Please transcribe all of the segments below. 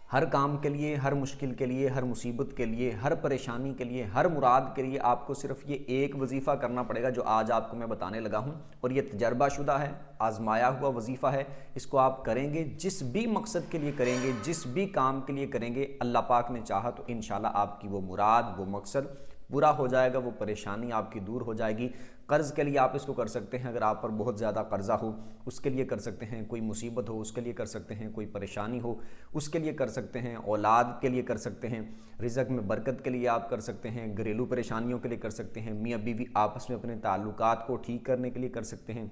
ہر کام کے لیے، ہر مشکل کے لیے، ہر مصیبت کے لیے، ہر پریشانی کے لیے، ہر مراد کے لیے آپ کو صرف یہ ایک وظیفہ کرنا پڑے گا جو آج آپ کو میں بتانے لگا ہوں، اور یہ تجربہ شدہ ہے، آزمایا ہوا وظیفہ ہے۔ اس کو آپ کریں گے، جس بھی مقصد کے لیے کریں گے، جس بھی کام کے لیے کریں گے، اللہ پاک نے چاہا تو انشاءاللہ آپ کی وہ مراد، وہ مقصد پورا ہو جائے گا، وہ پریشانی آپ کی دور ہو جائے گی۔ قرض کے لیے آپ اس کو کر سکتے ہیں، اگر آپ پر بہت زیادہ قرضہ ہو اس کے لیے کر سکتے ہیں، کوئی مصیبت ہو اس کے لیے کر سکتے ہیں، کوئی پریشانی ہو اس کے لیے کر سکتے ہیں، اولاد کے لیے کر سکتے ہیں، رزق میں برکت کے لیے آپ کر سکتے ہیں، گھریلو پریشانیوں کے لیے کر سکتے ہیں، میاں بیوی آپس میں اپنے تعلقات کو ٹھیک کرنے کے لیے کر سکتے ہیں،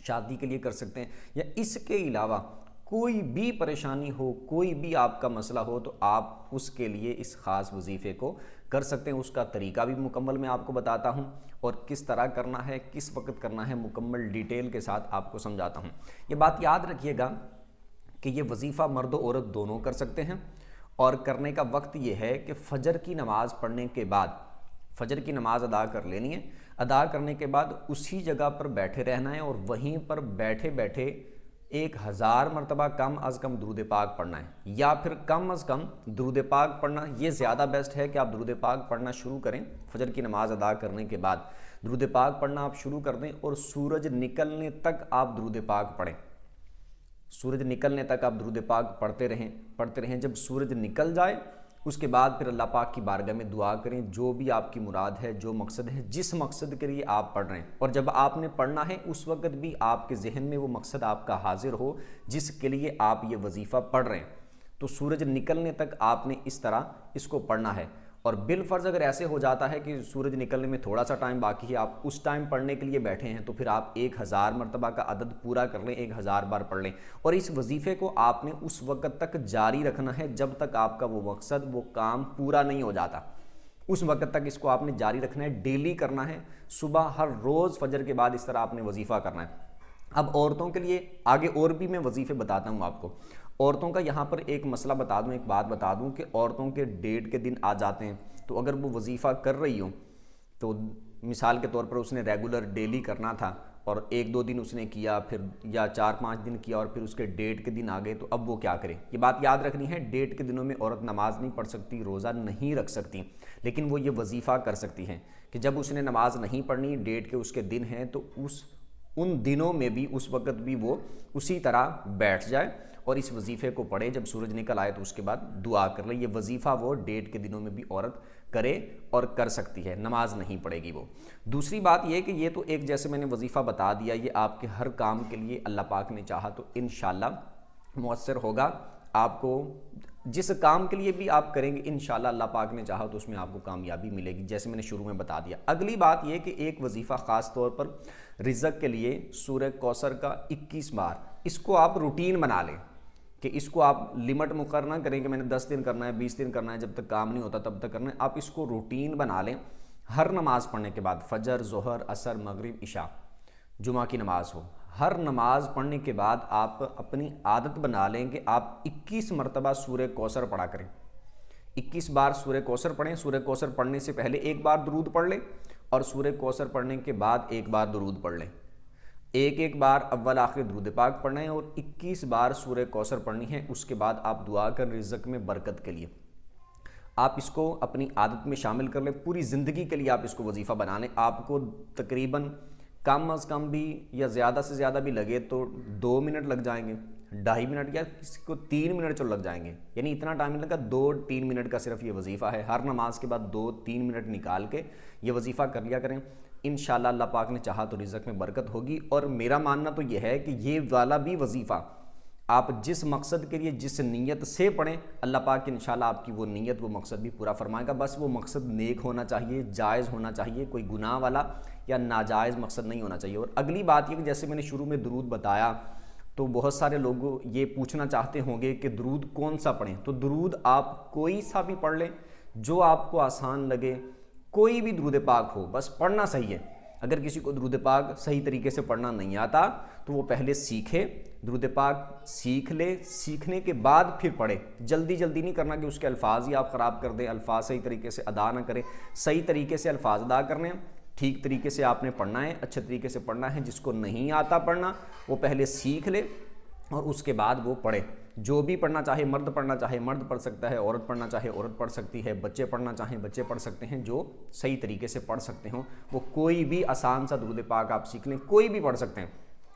شادی کے لیے کر سکتے ہیں، یا اس کے علاوہ کوئی بھی پریشانی ہو، کوئی بھی آپ کا مسئلہ ہو تو آپ اس کے لیے اس خاص وظیفے کو کر سکتے ہیں۔ اس کا طریقہ بھی مکمل میں آپ کو بتاتا ہوں، اور کس طرح کرنا ہے، کس وقت کرنا ہے، مکمل ڈیٹیل کے ساتھ آپ کو سمجھاتا ہوں۔ یہ بات یاد رکھیے گا کہ یہ وظیفہ مرد و عورت دونوں کر سکتے ہیں، اور کرنے کا وقت یہ ہے کہ فجر کی نماز پڑھنے کے بعد، فجر کی نماز ادا کر لینی ہے، ادا کرنے کے بعد اسی جگہ پر بیٹھے رہنا ہے، اور وہیں پر بیٹھے بیٹھے 1000 مرتبہ کم از کم درود پاک پڑھنا ہے، یا پھر کم از کم درود پاک پڑھنا۔ یہ زیادہ بیسٹ ہے کہ آپ درود پاک پڑھنا شروع کریں فجر کی نماز ادا کرنے کے بعد، درود پاک پڑھنا آپ شروع کر دیں، اور سورج نکلنے تک آپ درود پاک پڑھیں، سورج نکلنے تک آپ درود پاک پڑھتے رہیں۔ جب سورج نکل جائے اس کے بعد پھر اللہ پاک کی بارگاہ میں دعا کریں، جو بھی آپ کی مراد ہے، جو مقصد ہے، جس مقصد کے لیے آپ پڑھ رہے ہیں، اور جب آپ نے پڑھنا ہے اس وقت بھی آپ کے ذہن میں وہ مقصد آپ کا حاضر ہو جس کے لیے آپ یہ وظیفہ پڑھ رہے ہیں۔ تو سورج نکلنے تک آپ نے اس طرح اس کو پڑھنا ہے، اور بالفرض اگر ایسے ہو جاتا ہے کہ سورج نکلنے میں تھوڑا سا ٹائم باقی ہے، آپ اس ٹائم پڑھنے کے لیے بیٹھے ہیں، تو پھر آپ 1000 مرتبہ کا عدد پورا کر لیں، 1000 بار پڑھ لیں، اور اس وظیفے کو آپ نے اس وقت تک جاری رکھنا ہے جب تک آپ کا وہ مقصد، وہ کام پورا نہیں ہو جاتا۔ اس وقت تک اس کو آپ نے جاری رکھنا ہے، ڈیلی کرنا ہے، صبح ہر روز فجر کے بعد اس طرح آپ نے وظیفہ کرنا ہے۔ اب عورتوں کے لیے آگے اور بھی میں وظیفے بتاتا ہوں آپ کو۔ عورتوں کا یہاں پر ایک مسئلہ بتا دوں، ایک بات بتا دوں کہ عورتوں کے ڈیٹ کے دن آ جاتے ہیں، تو اگر وہ وظیفہ کر رہی ہوں تو مثال کے طور پر اس نے ریگولر ڈیلی کرنا تھا، اور 1-2 دن اس نے کیا، پھر یا 4-5 دن کیا، اور پھر اس کے ڈیٹ کے دن آ گئے، تو اب وہ کیا کرے؟ یہ بات یاد رکھنی ہے، ڈیٹ کے دنوں میں عورت نماز نہیں پڑھ سکتی، روزہ نہیں رکھ سکتی، لیکن وہ یہ وظیفہ کر سکتی ہیں کہ جب اس نے نماز نہیں پڑھنی، ڈیٹ کے اس کے دن ہیں، تو ان دنوں میں بھی اس وقت بھی وہ اسی طرح بیٹھ جائے اور اس وظیفے کو پڑھے، جب سورج نکل آئے تو اس کے بعد دعا کر لے۔ یہ وظیفہ وہ ڈیٹ کے دنوں میں بھی عورت کرے اور کر سکتی ہے، نماز نہیں پڑھے گی وہ۔ دوسری بات یہ کہ یہ تو ایک جیسے میں نے وظیفہ بتا دیا، یہ آپ کے ہر کام کے لیے اللہ پاک نے چاہا تو انشاءاللہ مؤثر ہوگا۔ آپ کو جس کام کے لیے بھی آپ کریں گے انشاءاللہ اللہ پاک نے چاہا تو اس میں آپ کو کامیابی ملے گی، جیسے میں نے شروع میں بتا دیا۔ اگلی بات یہ کہ ایک وظیفہ خاص طور پر رزق کے لیے سورہ کوثر کا 21 بار، اس کو آپ روٹین بنا لیں کہ اس کو آپ لمٹ مقرر نہ کریں کہ میں نے 10 دن کرنا ہے، 20 دن کرنا ہے، جب تک کام نہیں ہوتا تب تک کرنا ہے۔ آپ اس کو روٹین بنا لیں، ہر نماز پڑھنے کے بعد، فجر، ظہر، عصر، مغرب، عشاء، جمعہ کی نماز ہو، ہر نماز پڑھنے کے بعد آپ اپنی عادت بنا لیں کہ آپ 21 مرتبہ سورہ کوثر پڑھا کریں، 21 بار سورہ کوثر پڑھیں۔ سورہ کوثر پڑھنے سے پہلے ایک بار درود پڑھ لیں، اور سورہ کوثر پڑھنے کے بعد ایک بار درود پڑھ لیں، ایک بار اول آخر درود پاک پڑھنا ہے، اور 21 بار سورہ کوثر پڑھنی ہے۔ اس کے بعد آپ دعا کر رزق میں برکت کے لیے آپ اس کو اپنی عادت میں شامل کر لیں، پوری زندگی کے لیے آپ اس کو وظیفہ بنا لیں۔ آپ کو تقریباً کم از کم بھی یا زیادہ سے زیادہ بھی لگے تو 2 منٹ لگ جائیں گے، 2.5 منٹ، یا کسی کو 3 منٹ چل لگ جائیں گے، یعنی اتنا ٹائم لگا، 2-3 منٹ کا صرف یہ وظیفہ ہے۔ ہر نماز کے بعد 2-3 منٹ نکال کے یہ وظیفہ کر لیا کریں، انشاءاللہ اللہ پاک نے چاہا تو رزق میں برکت ہوگی۔ اور میرا ماننا تو یہ ہے کہ یہ والا بھی وظیفہ آپ جس مقصد کے لیے جس نیت سے پڑھیں، اللہ پاک انشاءاللہ آپ کی وہ نیت، وہ مقصد بھی پورا فرمائے گا۔ بس وہ مقصد نیک ہونا چاہیے، جائز ہونا چاہیے، کوئی گناہ والا یا ناجائز مقصد نہیں ہونا چاہیے۔ اور اگلی بات یہ کہ جیسے میں نے شروع میں درود بتایا تو بہت سارے لوگ یہ پوچھنا چاہتے ہوں گے کہ درود کون سا پڑھیں، تو درود آپ کوئی سا بھی پڑھ لیں جو آپ کو آسان لگے، کوئی بھی درود پاک ہو، بس پڑھنا صحیح ہے۔ اگر کسی کو درود پاک صحیح طریقے سے پڑھنا نہیں آتا تو وہ پہلے سیکھے، درود پاک سیکھ لے، سیکھنے کے بعد پھر پڑھے۔ جلدی نہیں کرنا کہ اس کے الفاظ ہی آپ خراب کر دیں، الفاظ صحیح طریقے سے ادا نہ کریں۔ صحیح طریقے سے الفاظ ادا کرنے ہیں، ٹھیک طریقے سے آپ نے پڑھنا ہے، اچھے طریقے سے پڑھنا ہے۔ جس کو نہیں آتا پڑھنا وہ پہلے سیکھ لے، اور اس کے بعد وہ پڑھے. جو بھی پڑھنا چاہے مرد پڑھنا چاہے مرد پڑھ سکتا ہے, عورت پڑھنا چاہے عورت پڑھ سکتی ہے, بچے پڑھنا چاہیں بچے پڑھ سکتے ہیں, جو صحیح طریقے سے پڑھ سکتے ہوں وہ کوئی بھی آسان سا درود پاک آپ سیکھ لیں, کوئی بھی پڑھ سکتے ہیں,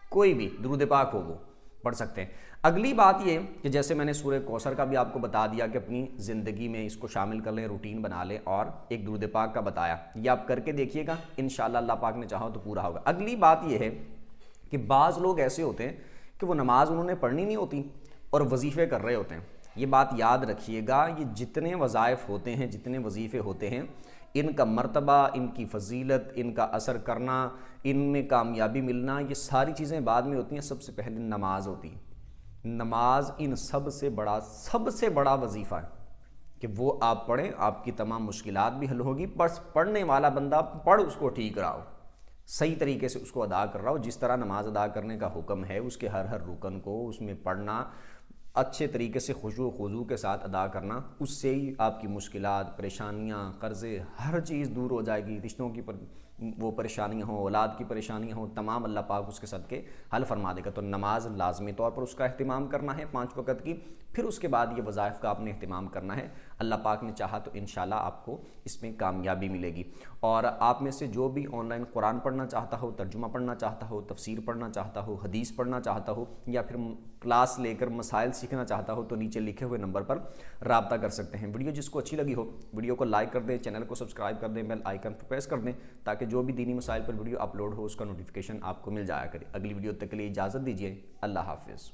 کوئی بھی درود پاک ہو وہ پڑھ سکتے ہیں. اگلی بات یہ کہ جیسے میں نے سورہ کوثر کا بھی آپ کو بتا دیا کہ اپنی زندگی میں اس کو شامل کر لیں, روٹین بنا لیں, اور ایک درود پاک کا بتایا, یہ آپ کر کے دیکھیے گا انشاءاللہ اللہ پاک نے چاہا تو پورا ہوگا. اگلی بات یہ ہے کہ بعض لوگ ایسے ہوتے ہیں کہ وہ نماز انہوں نے پڑھنی نہیں ہوتی اور وظیفے کر رہے ہوتے ہیں. یہ بات یاد رکھیے گا, یہ جتنے وظائف ہوتے ہیں, جتنے وظیفے ہوتے ہیں, ان کا مرتبہ, ان کی فضیلت, ان کا اثر کرنا, ان میں کامیابی ملنا, یہ ساری چیزیں بعد میں ہوتی ہیں. سب سے پہلے نماز ہوتی ہے. نماز ان سب سے بڑا وظیفہ ہے کہ وہ آپ پڑھیں, آپ کی تمام مشکلات بھی حل ہوگی. بس پڑھنے والا بندہ پڑھ اس کو ٹھیک رہا ہو, صحیح طریقے سے اس کو ادا کر رہا ہو, جس طرح نماز ادا کرنے کا حکم ہے اس کے ہر رکن کو اس میں پڑھنا, اچھے طریقے سے خشوع و خضوع کے ساتھ ادا کرنا, اس سے ہی آپ کی مشکلات, پریشانیاں, قرضے, ہر چیز دور ہو جائے گی. رشتوں کی وہ پریشانیاں ہوں, اولاد کی پریشانیاں ہوں, تمام اللہ پاک اس کے صدقے حل فرما دے گا. تو نماز لازمی طور پر اس کا اہتمام کرنا ہے 5 وقت کی. پھر اس کے بعد یہ وظائف کا آپ نے اہتمام کرنا ہے. اللہ پاک نے چاہا تو انشاءاللہ آپ کو اس میں کامیابی ملے گی. اور آپ میں سے جو بھی آن لائن قرآن پڑھنا چاہتا ہو, ترجمہ پڑھنا چاہتا ہو, تفسیر پڑھنا چاہتا ہو, حدیث پڑھنا چاہتا ہو, یا پھر کلاس لے کر مسائل سیکھنا چاہتا ہو, تو نیچے لکھے ہوئے نمبر پر رابطہ کر سکتے ہیں. ویڈیو جس کو اچھی لگی ہو ویڈیو کو لائک کر دیں, چینل کو سبسکرائب کر دیں, بیل آئیکن پر پریس کر دیں, تاکہ جو بھی دینی مسائل پر ویڈیو اپلوڈ ہو اس کا نوٹیفیکیشن آپ کو مل جایا کرے. اگلی ویڈیو تک کے لیے اجازت دیجیے. اللہ حافظ.